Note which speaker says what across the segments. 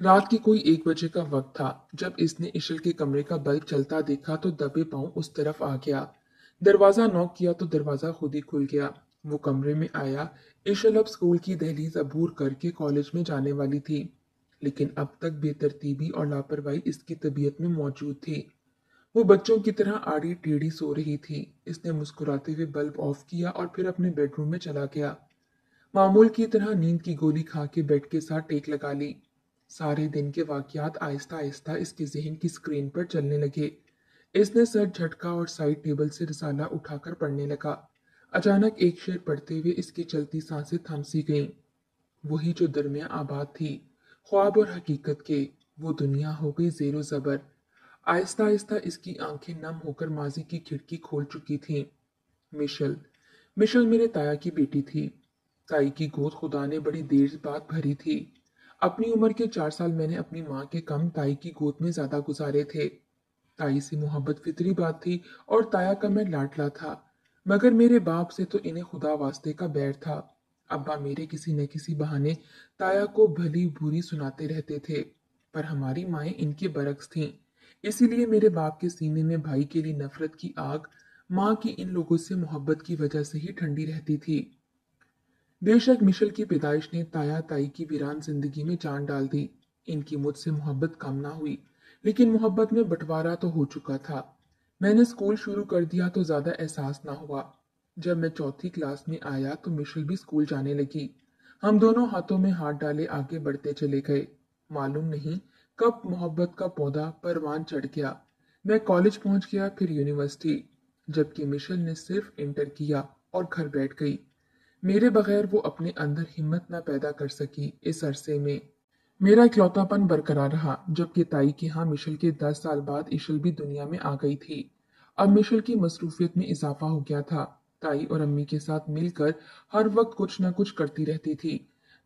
Speaker 1: रात के कोई 1 बजे का वक्त था जब इसने इशल के कमरे का बल्ब चलता देखा तो दबे पांव उस तरफ आ गया। दरवाजा नॉक किया तो दरवाजा खुद ही खुल गया। वो कमरे में आया। इशल अब स्कूल की दहलीज अबूर करके कॉलेज में जाने वाली थी, लेकिन अब तक बेतरतीबी और लापरवाही इसकी तबीयत में मौजूद थी। वो बच्चों की तरह आड़ी टेढ़ी सो रही थी। इसने मुस्कुराते हुए बल्ब ऑफ किया और फिर अपने बेडरूम में चला गया। मामूल की तरह नींद की गोली खा के बेड के साथ टेक लगा ली। सारे दिन के वाकयात आहिस्ता आहिस्ता इसके जहन की स्क्रीन पर चलने लगे। इसने सर झटका और साइड टेबल से रिसाला उठाकर पढ़ने लगा। अचानक एक शेर पढ़ते हुए इसकी चलती सांसें थम सी गईं। वही जो दरमिया आबाद थी, ख्वाब और हकीकत के। वो दुनिया हो गई जेरो जबर। आहिस्ता आहिस्ता इसकी आंखें नम होकर माजी की खिड़की खोल चुकी थीं। मिशल मिशल मेरे ताया की बेटी थी। ताई की गोद खुदा ने बड़ी देर बाद भरी थी। अपनी उम्र के 4 साल मैंने अपनी माँ के कम ताई की गोद में ज्यादा गुजारे थे। ताई से मोहब्बत फितरी बात थी और ताया का मैं लाडला था। मगर मेरे बाप से तो इन्हें खुदा वास्ते का बैर था। अब्बा मेरे किसी न किसी बहाने ताया को भली बुरी सुनाते रहते थे, पर हमारी माएं इनके बरक्स थीं। इसीलिए मेरे बाप के सीने में भाई के लिए नफरत की आग माँ की इन लोगों से मोहब्बत की वजह से ही ठंडी रहती थी। बेशक मिशेल की पैदाइश ने ताया ताई की वीरान जिंदगी में जान डाल दी। इनकी मुझसे मोहब्बत कम ना हुई, लेकिन मोहब्बत में बंटवारा तो हो चुका था। मैंने स्कूल शुरू कर दिया तो ज्यादा एहसास ना हुआ। जब मैं चौथी क्लास में आया तो मिशेल भी स्कूल जाने लगी। हम दोनों हाथों में हाथ डाले आगे बढ़ते चले गए। मालूम नहीं कब मोहब्बत का पौधा परवान चढ़ गया। मैं कॉलेज पहुंच गया, फिर यूनिवर्सिटी, जबकि मिशेल ने सिर्फ इंटर किया और घर बैठ गई। मेरे बगैर वो अपने अंदर हिम्मत न पैदा कर सकी। इस अरसे में मेरा इकलौतापन बरकरार रहा, जबकि ताई के यहाँ मिशेल के 10 साल बाद इशल भी दुनिया में आ गई थी। अब मिशेल की मसरूफियत में इजाफा हो गया था। ताई और अम्मी के साथ मिलकर हर वक्त कुछ न कुछ करती रहती थी।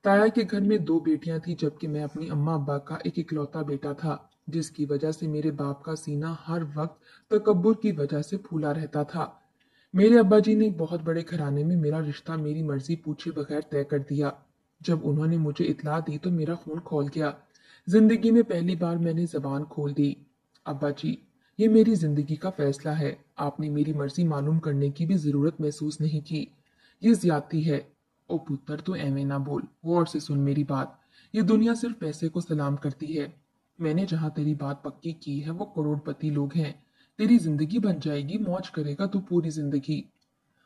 Speaker 1: ताया के घर में 2 बेटियां थी, जबकि मैं अपनी अम्मा अब्बा का एक इकलौता बेटा था, जिसकी वजह से मेरे बाप का सीना हर वक्त तकब्बुर की वजह से फूला रहता था। मेरे अब्बा जी ने एक बहुत बड़े घराने में मेरा रिश्ता मेरी मर्जी पूछे बगैर तय कर दिया। जब उन्होंने मुझे इत्तला दी तो मेरा खून खौल गया। जिंदगी में पहली बार मैंने जबान खोल दी। अब्बा जी, ये मेरी जिंदगी का फैसला है। आपने मेरी मर्जी मालूम करने की भी जरूरत महसूस नहीं की। ये ज्यादती है। ओ पुत्र, तू एਵੇਂ ना बोल, गौर से सुन मेरी बात। ये दुनिया सिर्फ पैसे को सलाम करती है। मैंने जहां तेरी बात पक्की की है वो करोड़पति लोग हैं। तेरी जिंदगी बन जाएगी, मौज करेगा तू पूरी जिंदगी।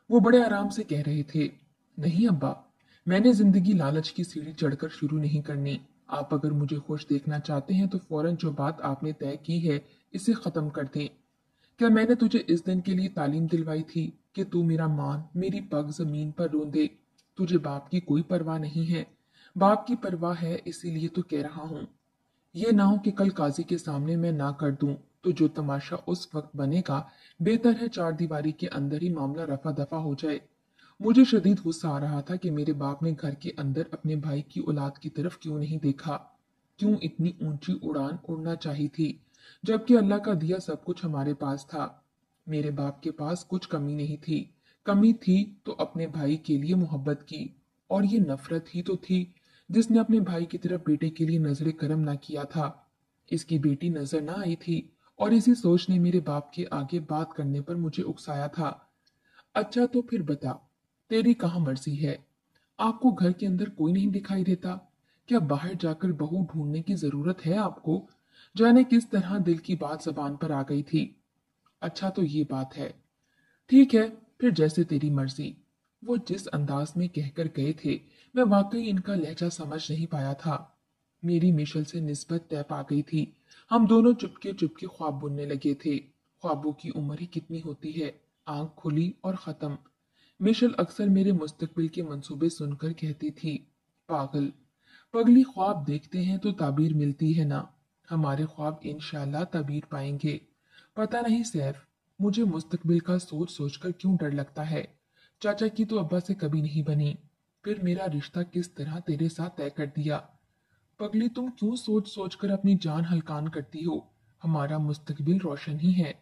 Speaker 1: वो बड़े आराम से कह रहे थे। नहीं अब्बा, मैंने जिंदगी लालच की सीढ़ी चढ़कर शुरू नहीं करनी। आप अगर मुझे खुश देखना चाहते हैं तो फौरन जो बात आपने तय की है इसे खत्म कर दें। क्या मैंने तुझे इस दिन के लिए तालीम दिलवाई थी कि तू मेरा मान मेरी पग जमीन पर रोंदे? तुझे बाप की कोई परवाह नहीं है। बाप की परवाह है, इसीलिए तो कह रहा हूं। ये ना हो कि कल काजी के सामने मैं ना कर दूं तो जो तमाशा उस वक्त बनेगा, बेहतर है चार दीवारी के अंदर ही मामला रफा दफा हो जाए। मुझे शदीद गुस्सा आ रहा था कि मेरे बाप ने घर के अंदर अपने भाई की औलाद की तरफ क्यों नहीं देखा। क्यों इतनी ऊंची उड़ान उड़ना चाहिए थी, जबकि अल्लाह का दिया सब कुछ हमारे पास था। मेरे बाप के पास कुछ कमी नहीं थी। कमी थी तो अपने भाई के लिए मोहब्बत की, और ये नफरत ही तो थी जिसने अपने भाई की तरफ बेटे के लिए नजर करम ना किया था। इसकी बेटी नजर ना आई थी, और इसी सोच ने मेरे बाप के आगे बात करने पर मुझे उकसाया था। अच्छा तो फिर बता, तेरी कहाँ मर्जी है? आपको घर के अंदर कोई नहीं दिखाई देता? क्या बाहर जाकर बहू ढूंढने की जरूरत है आपको? जाने किस तरह दिल की बात जबान पर आ गई थी। अच्छा तो ये बात है। ठीक है, फिर जैसे तेरी मर्जी। वो जिस अंदाज में कहकर गए थे, मैं वाकई इनका लहजा समझ नहीं पाया था। मेरी मिशल से निस्बत तय पा गई थी। हम दोनों चुपके चुपके ख्वाब बुनने लगे थे। ख्वाबों की उम्र ही कितनी होती है, आंख खुली और खत्म। मिशल अक्सर मेरे मुस्तकबिल के मंसूबे सुनकर कहती थी, पागल, पगली, ख्वाब देखते हैं तो ताबीर मिलती है ना। हमारे ख्वाब इंशाल्लाह ताबीर पाएंगे। पता नहीं सैफ, मुझे मुस्तकबिल का सोच सोचकर क्यों डर लगता है। चाचा की तो अब्बा से कभी नहीं बनी, फिर मेरा रिश्ता किस तरह तेरे साथ तय कर दिया। पगली, तुम क्यों सोच सोचकर अपनी जान हलकान करती हो? हमारा मुस्तकबिल रोशन ही है।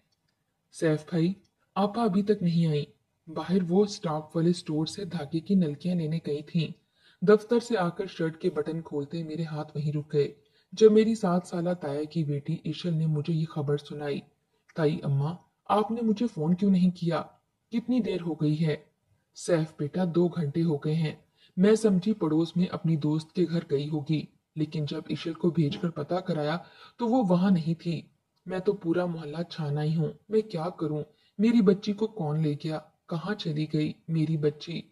Speaker 1: सैफ भाई, आपा अभी तक नहीं आई। बाहर वो स्टॉक वाले स्टोर से धागे की नलकियां लेने गई थीं। दफ्तर से आकर शर्ट के बटन खोलते मेरे हाथ वहीं रुक गए। जब मेरी 7 साल ताया की बेटी ईशल ने मुझे ये खबर सुनाई, ताई अम्मा, आपने मुझे फोन क्यों नहीं किया? कितनी देर हो गई है? सैफ बेटा, 2 घंटे हो गए हैं। मैं समझी पड़ोस में अपनी दोस्त के घर गई होगी, लेकिन जब ईशल को भेजकर पता कराया तो वो वहां नहीं थी। मैं तो पूरा मोहल्ला छाना ही हूँ, मैं क्या करूं? मेरी बच्ची को कौन ले गया? कहाँ चली गई मेरी बच्ची?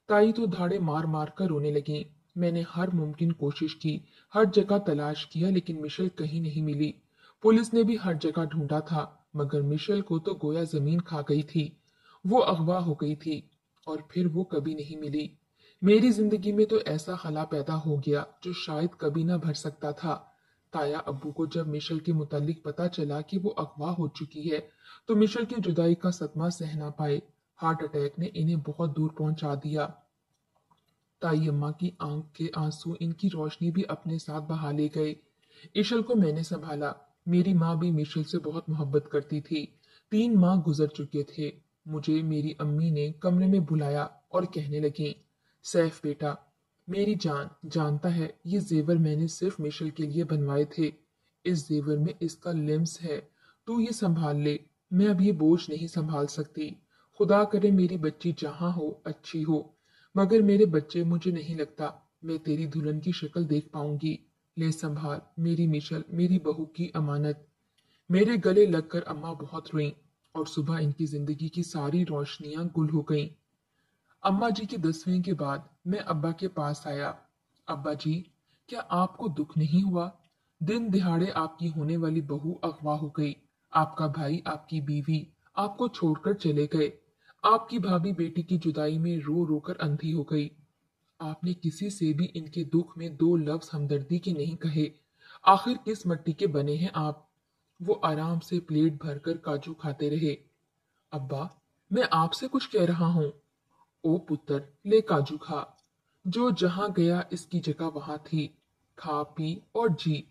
Speaker 1: ताई तो धाड़े मार मार कर रोने लगी। मैंने हर मुमकिन कोशिश की, हर जगह तलाश किया, लेकिन मिशेल कहीं नहीं मिली। पुलिस ने भी हर जगह ढूंढा था, मगर मिशेल को तो गोया जमीन खा गई थी। वो अगवा हो गई थी और फिर वो कभी नहीं मिली। मेरी जिंदगी में तो ऐसा खला पैदा हो गया जो शायद कभी ना भर सकता था। ताया अब्बू को जब मिशेल के मुतालिक पता चला कि वो अगवा हो चुकी है, तो मिशेल की जुदाई का सदमा सह ना पाए, हार्ट अटैक ने इन्हें बहुत दूर पहुंचा दिया। ताई अम्मा की आंख के आंसू इनकी रोशनी भी अपने साथ बहा ले गए। इशल को मैंने संभाला। मेरी माँ भी मिशेल से बहुत मोहब्बत करती थी। 3 माह गुजर चुके थे। मुझे मेरी अम्मी ने कमरे में बुलाया और कहने लगी, सैफ बेटा, मेरी जान, जानता है ये जेवर मैंने सिर्फ मिशेल के लिए बनवाए थे। इस जेवर में इसका लिम्स है, तू ये संभाल ले। मैं अब ये बोझ नहीं संभाल सकती। खुदा करे मेरी बच्ची जहां हो अच्छी हो, मगर मेरे बच्चे, मुझे नहीं लगता मैं तेरी दुल्हन की शक्ल देख पाऊंगी। ले संभाल मेरी मिशल, मेरी बहू की अमानत। मेरे गले लगकर अम्मा बहुत रोईं और सुबह इनकी जिंदगी की सारी रोशनियां गुल हो गईं। अम्मा जी की 10वीं के बाद मैं अब्बा के पास आया। अब्बा जी, क्या आपको दुख नहीं हुआ? दिन दिहाड़े आपकी होने वाली बहू अगवा हो गई। आपका भाई, आपकी बीवी आपको छोड़कर चले गए। आपकी भाभी बेटी की जुदाई में रो रो कर अंधी हो गई। आपने किसी से भी इनके दुख में 2 लफ्ज हमदर्दी के नहीं कहे। आखिर किस मट्टी के बने हैं आप? वो आराम से प्लेट भरकर काजू खाते रहे। अब्बा, मैं आपसे कुछ कह रहा हूँ। ओ पुत्र, ले काजू खा। जो जहां गया इसकी जगह वहां थी। खा पी और जी।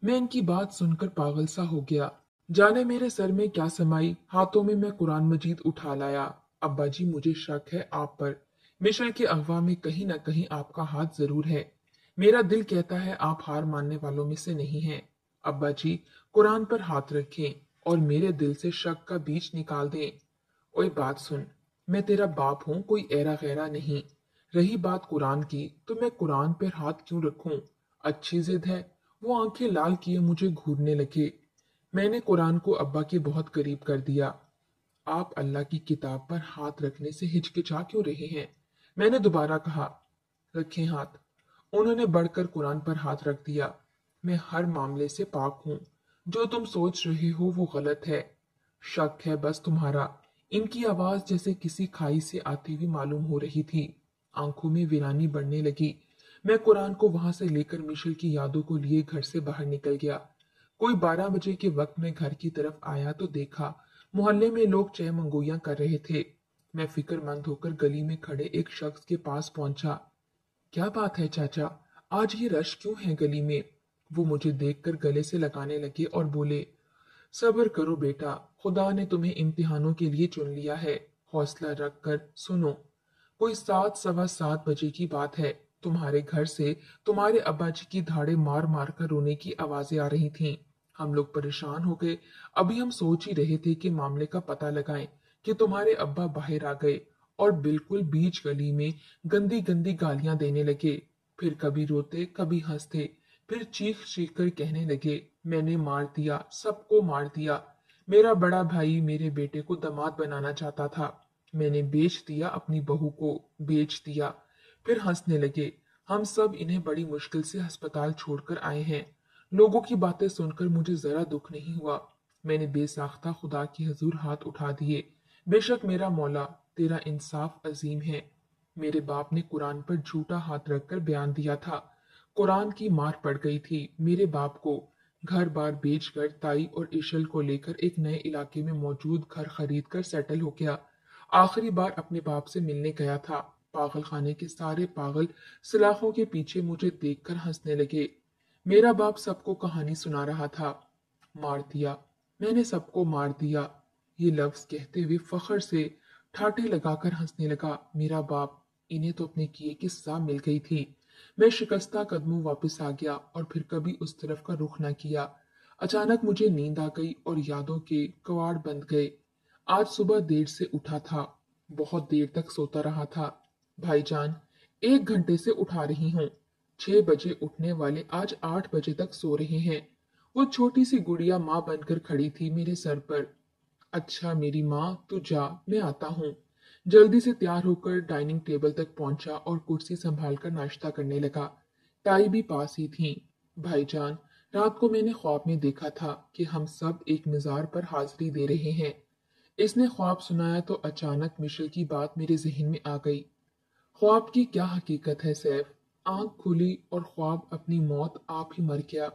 Speaker 1: मैं इनकी बात सुनकर पागल सा हो गया। जाने मेरे सर में क्या समाई, हाथों में मैं कुरान मजीद उठा लाया। अब्बा जी, मुझे शक है आप पर। मिशर के अगवा में कहीं ना कहीं आपका हाथ जरूर है। मेरा दिल कहता है आप हार मानने वालों में से नहीं हैं। अब्बा जी, कुरान पर हाथ रखें और मेरे दिल से शक का बीज निकाल दें। ओए बात सुन, मैं तेरा बाप हूं, कोई ऐरा गैरा नहीं। रही बात कुरान की, तो मैं कुरान पर हाथ क्यों रखूं? अच्छी जिद है। वो आंखें लाल किए मुझे घूरने लगे। मैंने कुरान को अब्बा के बहुत करीब कर दिया। आप अल्लाह की किताब पर हाथ रखने से हिचकिचा क्यों रहे हैं? मैंने दोबारा कहा, रखें हाथ। उन्होंने बढ़कर कुरान पर हाथ रख दिया। मैं हर मामले से पाक हूं। जो तुम सोच रहे हो वो गलत है। शक है बस तुम्हारा। इनकी आवाज जैसे किसी खाई से आती हुई मालूम हो रही थी। आंखों में वीरानी बढ़ने लगी। मैं कुरान को वहां से लेकर मिशेल की यादों को लिए घर से बाहर निकल गया। कोई 12 बजे के वक्त में घर की तरफ आया तो देखा मोहल्ले में लोग चाय मंगोइयां कर रहे थे। मैं फिक्रमंद होकर गली में खड़े एक शख्स के पास पहुंचा। क्या बात है चाचा, आज ये रश क्यों है गली में? वो मुझे देखकर गले से लगाने लगे और बोले, सब्र करो बेटा, खुदा ने तुम्हें इम्तिहानों के लिए चुन लिया है। हौसला रख कर सुनो। कोई 7 सवा 7 बजे की बात है। तुम्हारे घर से तुम्हारे अब्बा जी की धाड़े मार मार कर रोने की आवाजें आ रही थीं। हम लोग परेशान हो गए। अभी हम सोच ही रहे थे कि मामले का पता लगाएं कि तुम्हारे अब्बा बाहर आ गए और बिल्कुल बीच गली में गंदी गंदी गालियां देने लगे। फिर कभी रोते कभी हंसते, फिर चीख चीख कर कहने लगे, मैंने मार दिया, सबको मार दिया। मेरा बड़ा भाई मेरे बेटे को दामाद बनाना चाहता था। मैंने बेच दिया, अपनी बहू को बेच दिया। फिर हंसने लगे। हम सब इन्हें बड़ी मुश्किल से अस्पताल छोड़कर आए हैं। लोगों की बातें सुनकर मुझे जरा दुख नहीं हुआ। मैंने बेसाख्ता खुदा की हजूर हाथ उठा दिए। बेशक मेरा मौला, तेरा इंसाफ अजीम है। मेरे बाप ने कुरान पर झूठा हाथ रखकर बयान दिया था। कुरान की मार पड़ गई थी मेरे बाप को। घर बार बेचकर ताई और इशल को लेकर एक नए इलाके में मौजूद घर खरीद कर सेटल हो गया। आखिरी बार अपने बाप से मिलने गया था। पागल खाने के सारे पागल सलाखों के पीछे मुझे देखकर हंसने लगे। मेरा बाप सबको कहानी सुना रहा था। मार दिया, मैंने सबको मार दिया। ये लफ्ज कहते हुए फखर से ठाटे लगाकर हंसने लगा। मेरा बाप, इन्हें तो अपने किए की सजा मिल गई थी। मैं शिकस्ता कदमों वापस आ गया और फिर कभी उस तरफ का रुख न किया। अचानक मुझे नींद आ गई और यादों के कवाड़ बंद गए। आज सुबह देर से उठा था, बहुत देर तक सोता रहा था। भाईजान, 1 घंटे से उठा रही हूँ। 6 बजे उठने वाले आज 8 बजे तक सो रहे हैं। वो छोटी सी गुड़िया माँ बनकर खड़ी थी मेरे सर पर। अच्छा मेरी माँ, तू जा, मैं आता हूँ। जल्दी से तैयार होकर डाइनिंग टेबल तक पहुंचा और कुर्सी संभालकर नाश्ता करने लगा। ताई भी पास ही थी। भाईजान, रात को मैंने ख्वाब में देखा था कि हम सब एक मजार पर हाजिरी दे रहे हैं। इसने ख्वाब सुनाया तो अचानक मिशेल की बात मेरे जहन में आ गई। ख्वाब की क्या हकीकत है सैफ? आंख खुली और ख्वाब अपनी मौत आप ही मर गया।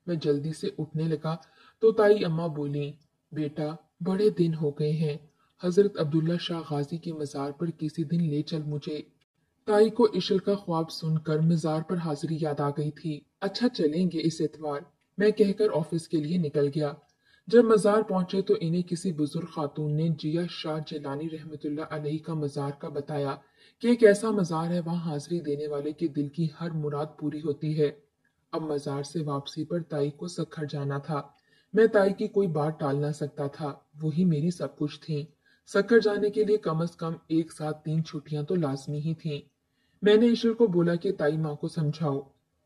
Speaker 1: मैं जल्दी से उठने लगा तो ताई अम्मा बोली, बेटा, बड़े दिन हो गए हैं। हजरत अब्दुल्ला शाह गाजी के मजार पर किसी दिन ले चल मुझे। ताई को इशल का ख्वाब सुनकर मजार पर हाजिरी याद आ गई थी। अच्छा चलेंगे इस एतवार, मैं कहकर ऑफिस के लिए निकल गया। जब मजार पहुंचे तो इन्हें किसी बुजुर्ग खातून ने जिया शाह जिलानी रहमतुल्लाह अलैहि का मजार का बताया कि एक ऐसा मजार है, वहां हाजिरी देने वाले के दिल की हर मुराद पूरी होती है। अब मजार से वापसी पर ताई को सखर जाना था। मैं ताई की कोई बात टाल ना सकता था, वही मेरी सब कुछ थी। सखर जाने के लिए कम से कम एक साथ 3 छुट्टियां तो लाजमी ही थीं। मैंने ईश्वर को बोला कि ताई माँ को समझाओ,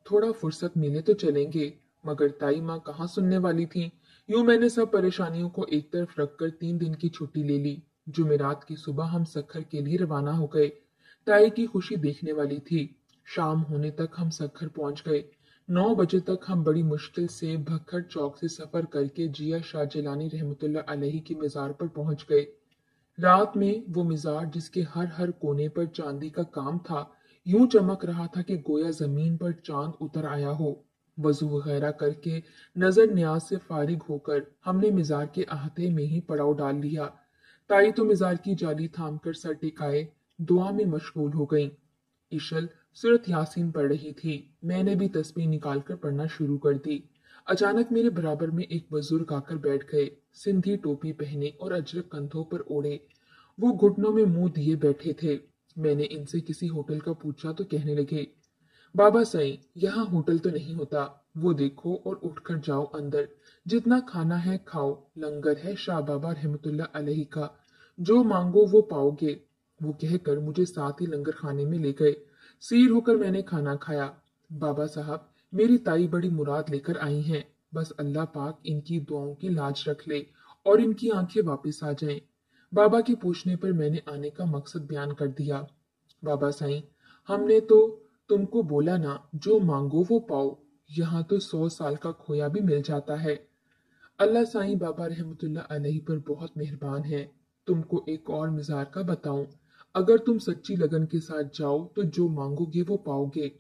Speaker 1: थोड़ा फुर्सत मिले तो चलेंगे, मगर ताई माँ कहाँ सुनने वाली थी। यूं मैंने सब परेशानियों को एक तरफ रखकर 3 दिन की छुट्टी ले ली। जुमेरात की सुबह हम सखर के लिए रवाना हो गए। ताई की खुशी देखने वाली थी। शाम होने तक हम सखर पहुंच गए। 9 बजे तक हम बड़ी मुश्किल से भक्खर चौक से सफर करके जिया शाह जिलानी रहमतुल्लाह अलैहि की मजार पर पहुंच गए। रात में वो मिजार जिसके हर हर कोने पर चांदी का काम था, यूं चमक रहा था कि गोया जमीन पर चांद उतर आया हो। वजू वगैरह करके नजर न्याज से फारिग होकर हमने मिजार के अहाते में ही पड़ाव डाल लिया। ताई तो मिजार की जाली थामकर सर टिकाए दुआ में मशगूल हो गईं। इशल सूरत यासीन पढ़ रही थी। मैंने भी तस्बीह निकालकर पढ़ना शुरू कर दी। अचानक मेरे बराबर में एक बुजुर्ग आकर बैठ गए। सिंधी टोपी पहने और अजरक कंधों पर ओढ़े, वो घुटनों में मुंह दिए बैठे थे। मैंने इनसे किसी होटल का पूछा तो कहने लगे, बाबा सई, यहाँ होटल तो नहीं होता। वो देखो और उठकर जाओ अंदर, जितना खाना है खाओ, लंगर है शाह बाबा रहमतुल्लाह अलैहि का, जो मांगो वो पाओगे। वो कहकर मुझे साथ ही लंगर खाने में ले गए। सीर होकर मैंने खाना खाया। बाबा साहब, मेरी ताई बड़ी मुराद लेकर आई हैं, बस अल्लाह पाक इनकी दुआओं की लाज रख ले और इनकी आंखें वापस आ जाएं। बाबा के पूछने पर मैंने आने का मकसद बयान कर दिया। बाबा साईं, हमने तो तुमको बोला ना, जो मांगो वो पाओ। यहाँ तो 100 साल का खोया भी मिल जाता है। अल्लाह साईं बाबा रहमतुल्लाह अलैहि पर बहुत मेहरबान है। तुमको एक और मिजार का बताऊं, अगर तुम सच्ची लगन के साथ जाओ तो जो मांगोगे वो पाओगे।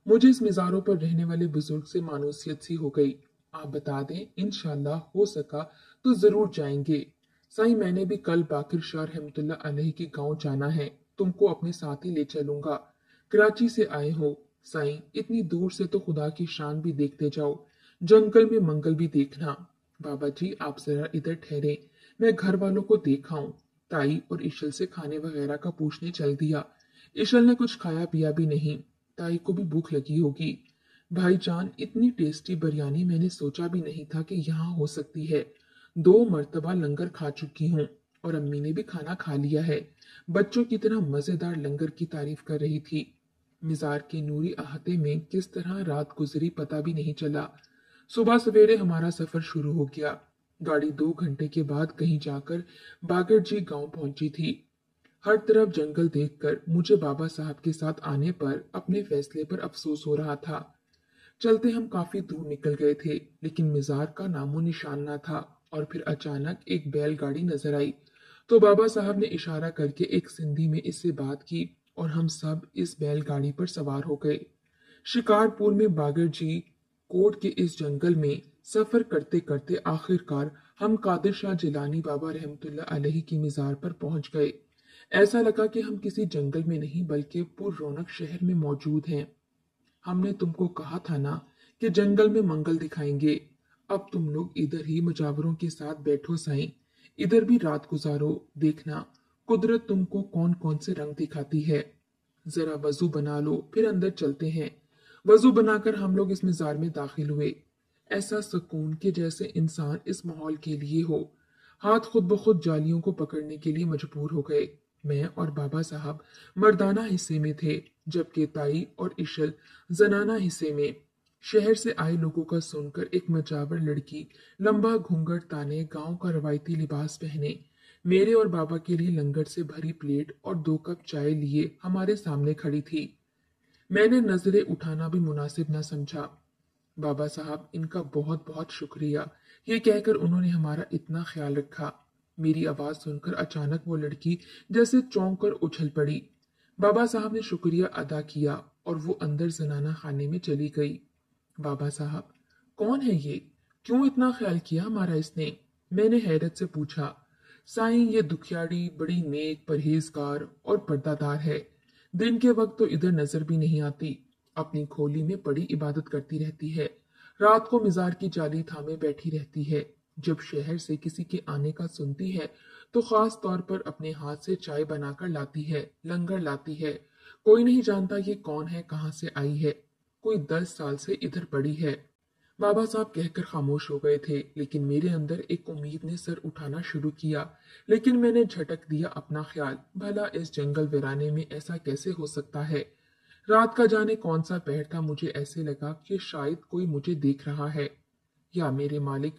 Speaker 1: मुझे इस मिजारों पर रहने वाले बुजुर्ग से मानूसियत सी हो गई। आप बता दें, इंशाल्लाह हो सका तो जरूर जाएंगे। साईं, मैंने भी कल बाकिर शाह रहमतुल्लाह अलैहि के गांव जाना है, तुमको अपने साथ ही ले चलूंगा। कराची से आए हो साईं, इतनी दूर से तो खुदा की शान भी देखते जाओ, जंगल में मंगल भी देखना। बाबा जी, आप जरा इधर ठहरे, मैं घर वालों को देखाऊं। ताई और इशल से खाने वगैरह का पूछने चल दिया। इशल ने कुछ खाया पिया भी नहीं। ताई को भी भूख लगी होगी। भाईजान, इतनी टेस्टी बिरयानी मैंने सोचा भी नहीं था कि यहाँ हो सकती है। 2 मर्तबा लंगर खा चुकी हूँ और अम्मी ने भी खाना खा लिया है। बच्चों की तरह मजेदार लंगर की तारीफ कर रही थी। मिजार के नूरी अहाते में किस तरह रात गुजरी पता भी नहीं चला। सुबह सवेरे हमारा सफर शुरू हो गया। गाड़ी 2 घंटे के बाद कहीं जाकर बागरजी गांव पहुंची थी। हर तरफ जंगल देखकर मुझे बाबा साहब के साथ आने पर अपने फैसले पर अफसोस हो रहा था। चलते हम काफी दूर निकल गए थे, लेकिन मिजार का नामो निशान न था। और फिर अचानक एक बैलगाड़ी नजर आई तो बाबा साहब ने इशारा करके एक सिंधी में इससे बात की और हम सब इस बैलगाड़ी पर सवार हो गए। शिकारपुर में बागर जी कोट के इस जंगल में सफर करते करते आखिरकार हम कादिर शाह जिलानी बाबा रहमतुल्लाह अलैहि की मिजार पर पहुंच गए। ऐसा लगा कि हम किसी जंगल में नहीं बल्कि पुर रौनक शहर में मौजूद हैं। हमने तुमको कहा था ना कि जंगल में मंगल दिखाएंगे। अब तुम लोग इधर ही मुजावरों के साथ बैठो साईं, इधर भी रात गुजारो, देखना कुदरत तुमको कौन कौन से रंग दिखाती है। जरा वजू बना लो, फिर अंदर चलते हैं। वजू बनाकर हम लोग इस मजार में दाखिल हुए। ऐसा सुकून के जैसे इंसान इस माहौल के लिए हो। हाथ खुद ब खुद जालियों को पकड़ने के लिए मजबूर हो गए। मैं और बाबा साहब मर्दाना हिस्से में थे, जबकि ताई और इशल जनाना हिस्से में। शहर से आए लोगों का सुनकर एक मजावर लड़की लंबा घूंघट ताने गांव का रवायती लिबास पहने मेरे और बाबा के लिए लंगर से भरी प्लेट और 2 कप चाय लिए हमारे सामने खड़ी थी। मैंने नजरें उठाना भी मुनासिब न समझा। बाबा साहब, इनका बहुत बहुत शुक्रिया, ये कहकर उन्होंने हमारा इतना ख्याल रखा। मेरी आवाज सुनकर अचानक वो लड़की जैसे चौंक कर उछल पड़ी। बाबा साहब ने शुक्रिया अदा किया और वो अंदर जनाना खाने में चली गई। बाबा साहब, कौन है ये? क्यों इतना ख्याल किया हमारा इसने? मैंने हैरत से पूछा। साईं, ये दुखियाड़ी बड़ी नेक, परहेजगार और पर्दादार है। दिन के वक्त तो इधर नजर भी नहीं आती, अपनी खोली में बड़ी इबादत करती रहती है। रात को मिजार की जाली थामे बैठी रहती है। जब शहर से किसी के आने का सुनती है तो खास तौर पर अपने हाथ से चाय बनाकर लाती है, लंगर लाती है। कोई नहीं जानता ये कौन है, कहाँ से आई है। कोई 10 साल से इधर पड़ी है। बाबा साहब कहकर खामोश हो गए थे, लेकिन मेरे अंदर एक उम्मीद ने सर उठाना शुरू किया। लेकिन मैंने झटक दिया अपना ख्याल, भला इस जंगल वीराने में ऐसा कैसे हो सकता है। रात का जाने कौन सा पहर था, मुझे ऐसे लगा कि शायद कोई मुझे देख रहा है। या मेरे मालिक,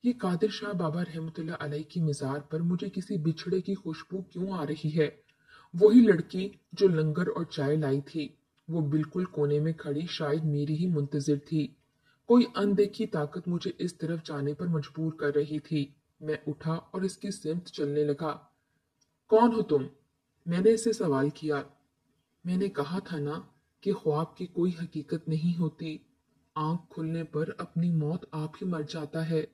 Speaker 1: ये कादिर शाह बाबा रहमतुल्लाह अलैह की मजार पर मुझे किसी बिछड़े की खुशबू क्यों आ रही है? वही लड़की जो लंगर और चाय लाई थी, वो बिल्कुल कोने में खड़ी शायद मेरी ही मुंतजिर थी। कोई अनदेखी ताकत मुझे इस तरफ जाने पर मजबूर कर रही थी। मैं उठा और इसकी सिमत चलने लगा। कौन हो तुम? मैंने इसे सवाल किया। मैंने कहा था ना कि ख्वाब की कोई हकीकत नहीं होती। आंख खुलने पर अपनी मौत आप ही मर जाता है।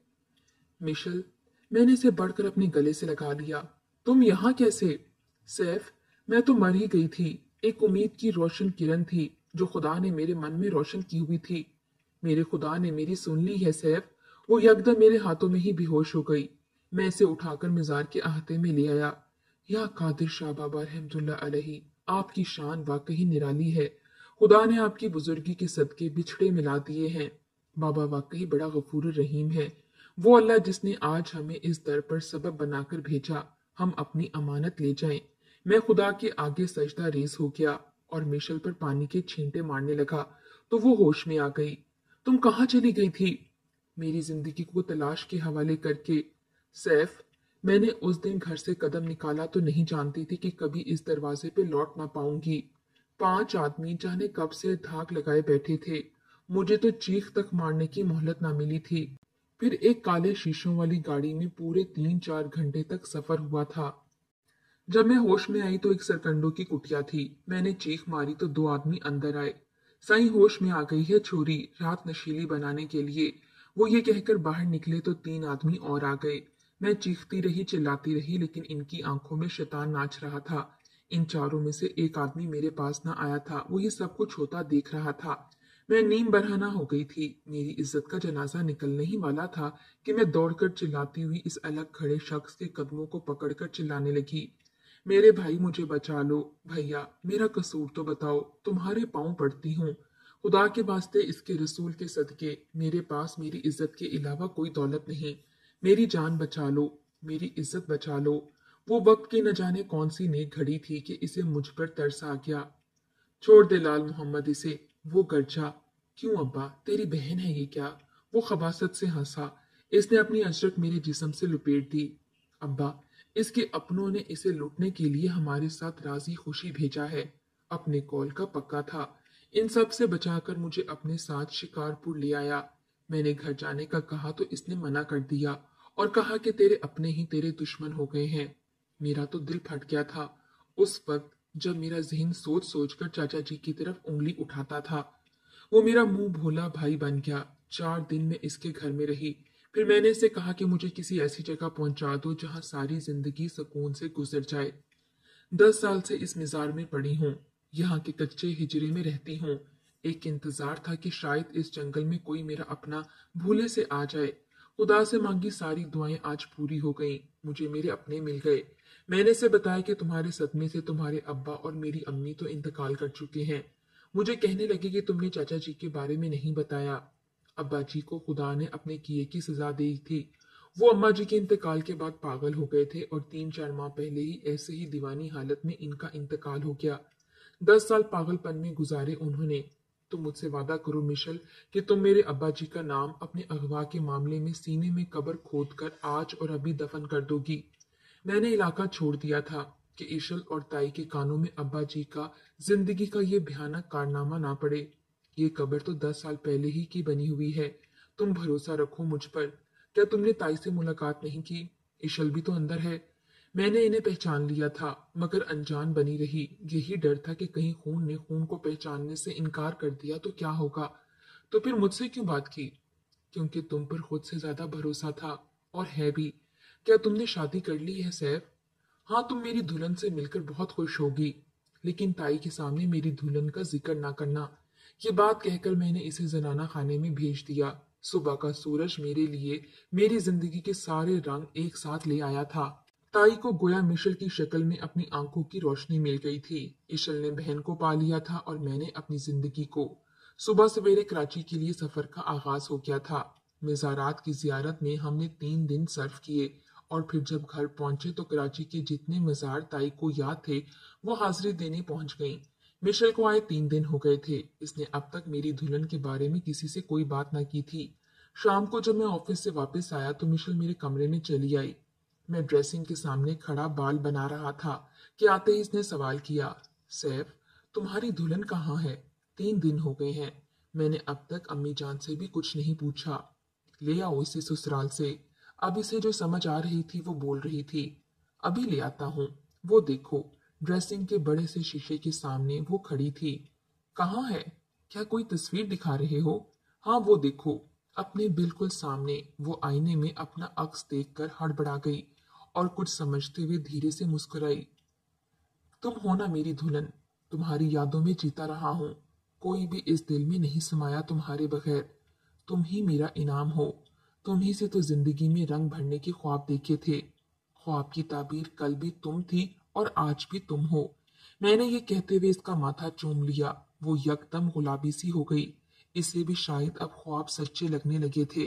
Speaker 1: मिशल, मैंने इसे बढ़कर अपने गले से लगा लिया। तुम यहाँ कैसे? सैफ, मैं तो मर ही गई थी। एक उम्मीद की रोशन किरण थी जो खुदा ने मेरे मन में रोशन की हुई थी। मेरे खुदा ने मेरी सुन ली है सैफ। वो यकदम मेरे हाथों में ही बेहोश हो गई। मैं इसे उठाकर मजार के अहाते में ले आया। या कादिर शाह बाबा रहमतुल्लाह अलैहि, आपकी शान वाकई निराली है। खुदा ने आपकी बुजुर्गी के सदके बिछड़े मिला दिए हैं। बाबा वाकई बड़ा गफूर रहीम है। वो अल्लाह जिसने आज हमें इस दर पर सबब बनाकर भेजा, हम अपनी अमानत ले जाएं। मैं खुदा के आगे सजदा रेज हो गया और मिशल पर पानी के छींटे मारने लगा तो वो होश में आ गई। तुम कहाँ चली गई थी? मेरी जिंदगी को तलाश के हवाले करके। सैफ, मैंने उस दिन घर से कदम निकाला तो नहीं जानती थी कि कभी इस दरवाजे पे लौट ना पाऊंगी। 5 आदमी जाने कब से धाक लगाए बैठे थे। मुझे तो चीख तक मारने की मोहलत ना मिली थी। फिर एक काले शीशों वाली गाड़ी में पूरे 3-4 घंटे तक सफर हुआ था। जब मैं होश में आई तो एक सरकंडों की कुटिया थी। मैंने चीख मारी तो 2 आदमी अंदर आए। साईं, होश में आ गई है छोरी, रात नशीली बनाने के लिए। वो ये कहकर बाहर निकले तो 3 आदमी और आ गए। मैं चीखती रही, चिल्लाती रही, लेकिन इनकी आंखों में शैतान नाच रहा था। इन चारों में से एक आदमी मेरे पास ना आया था। वो ये सब कुछ होता देख रहा था। मैं नीम बरहना हो गई थी। मेरी इज्जत का जनाजा निकलने ही वाला था कि मैं दौड़कर चिल्लाती हुई इस अलग खड़े शख्स के कदमों को पकड़कर चिल्लाने लगी। मेरे भाई, मुझे बचा लो। भैया, मेरा कसूर तो बताओ, तुम्हारे पांव पड़ती हूँ। खुदा के वास्ते, इसके रसूल के सदके, मेरे पास मेरी इज्जत के अलावा कोई दौलत नहीं। मेरी जान बचा लो, मेरी इज्जत बचा लो। वो वक्त की न जाने कौन सी नेक घड़ी थी कि इसे मुझ पर तरस आ गया। छोड़ दे लाल मोहम्मद इसे। वो गरजा। क्यों अब्बा, तेरी बहन है ये क्या? वो खबासत से हंसा। इसने अपनी अजरक मेरे जिस्म से लुपेट दी। अब्बा, इसके अपनों ने इसे लूटने के लिए हमारे साथ राजी खुशी भेजा है। अपने कॉल का पक्का था। इन सब से बचाकर मुझे अपने साथ शिकारपुर ले आया। मैंने घर जाने का कहा तो इसने मना कर दिया और कहा कि तेरे अपने ही तेरे दुश्मन हो गए हैं। मेरा तो दिल फट गया था उस वक्त जब मेरा जहन सोच सोच कर चाचा जी की तरफ उंगली उठाता था। वो मेरा मुंह भोला भाई बन गया। 4 दिन में इसके घर में रही। फिर मैंने इसे कहा कि मुझे किसी ऐसी जगह पहुंचा दो जहां सारी जिंदगी सुकून से गुजर जाए। 10 साल से इस मिजार में पड़ी हूँ। यहाँ के कच्चे हिजरे में रहती हूँ। एक इंतजार था कि शायद इस जंगल में कोई मेरा अपना भूले से आ जाए। खुदा से मांगी सारी दुआएं आज पूरी हो गईं। मुझे मेरे अपने मिल गए। मैंने इसे बताया कि तुम्हारे सदमे से तुम्हारे अब्बा और मेरी अम्मी तो इंतकाल कर चुके हैं। मुझे कहने लगे कि तुमने चाचा जी के बारे में नहीं बताया। अब्बा जी को खुदा ने अपने किए की सजा दी थी। वो अम्मा जी के इंतकाल के बाद पागल हो गए थे और 3-4 माह पहले ही ऐसे ही दीवानी हालत में इनका इंतकाल हो गया। 10 साल पागलपन में गुजारे उन्होंने। तुम मुझसे वादा करो मिशेल कि तुम मेरे अब्बा जी का नाम अपने अगवा के मामले में सीने में कब्र खोद कर आज और अभी दफन कर दोगी। मैंने इलाका छोड़ दिया था कि इशल और ताई के कानों में अब्बा जी का जिंदगी का ये भयानक कारनामा ना पड़े। ये कब्र तो 10 साल पहले ही की बनी हुई है। तुम भरोसा रखो मुझ पर। क्या तुमने ताई से मुलाकात नहीं की? इशल भी तो अंदर है। मैंने इन्हें पहचान लिया था मगर अनजान बनी रही। यही डर था कि कहीं खून ने खून को पहचानने से इनकार कर दिया तो क्या होगा। तो फिर मुझसे क्यों बात की? क्योंकि तुम पर खुद से ज्यादा भरोसा था। और है भी। क्या तुमने शादी कर ली है सैफ? हाँ, तुम मेरी दुल्हन से मिलकर बहुत खुश होगी। लेकिन ताई के सामने मेरी दुल्हन का जिक्र ना करना। ये बात कहकर मैंने इसे जनाना खाने में भेज दिया। सुबह का सूरज मेरे लिए मेरी जिंदगी के सारे रंग एक साथ ले आया था। ताई को गोया मिशेल की शक्ल में अपनी आंखों की रोशनी मिल गई थी। इशल ने बहन को पा लिया था और मैंने अपनी जिंदगी को। सुबह सवेरे कराची के लिए सफर का आगाज हो गया था। मज़ारात की जियारत में हमने 3 दिन सर्फ किए और फिर जब घर पहुंचे तो कराची के जितने मज़ार ताई को याद थे वो हाजिरी देने पहुंच गईं। मिशेल को आए 3 दिन हो गए थे। इसने अब तक मेरी दुल्हन के बारे में किसी से कोई बात न की थी। शाम को जब मैं ऑफिस से वापस आया तो मिशेल मेरे कमरे में चली आई। मैं ड्रेसिंग के सामने खड़ा बाल बना रहा था कि आते ही इसने सवाल किया, सैफ, तुम्हारी दुल्हन कहाँ है? 3 दिन हो गए हैं। मैंने अब तक अम्मी जान से भी कुछ नहीं पूछा। ले आओ इसे ससुराल से। अब इसे जो समझ आ रही थी वो बोल रही थी। अभी ले आता हूँ। वो देखो, ड्रेसिंग के बड़े से शीशे के सामने वो खड़ी थी। कहाँ है? क्या कोई तस्वीर दिखा रहे हो? हाँ, वो देखो। अपने बिल्कुल सामने वो आईने में अपना अक्स देखकर हड़बड़ा गई और कुछ समझते हुए धीरे से मुस्कुराई। तुम हो ना मेरी दुल्हन। तुम्हारी यादों में जीता रहा हूँ। कोई भी इस दिल में नहीं समाया तुम्हारे बगैर। तुम ही मेरा इनाम हो। तुम ही से तो जिंदगी में रंग भरने के ख्वाब देखे थे। ख्वाब की ताबीर कल भी तुम थी और आज भी तुम हो। मैंने ये कहते हुए इसका माथा चूम लिया। वो यकदम गुलाबी सी हो गई। इसे भी शायद अब ख्वाब सच्चे लगने लगे थे।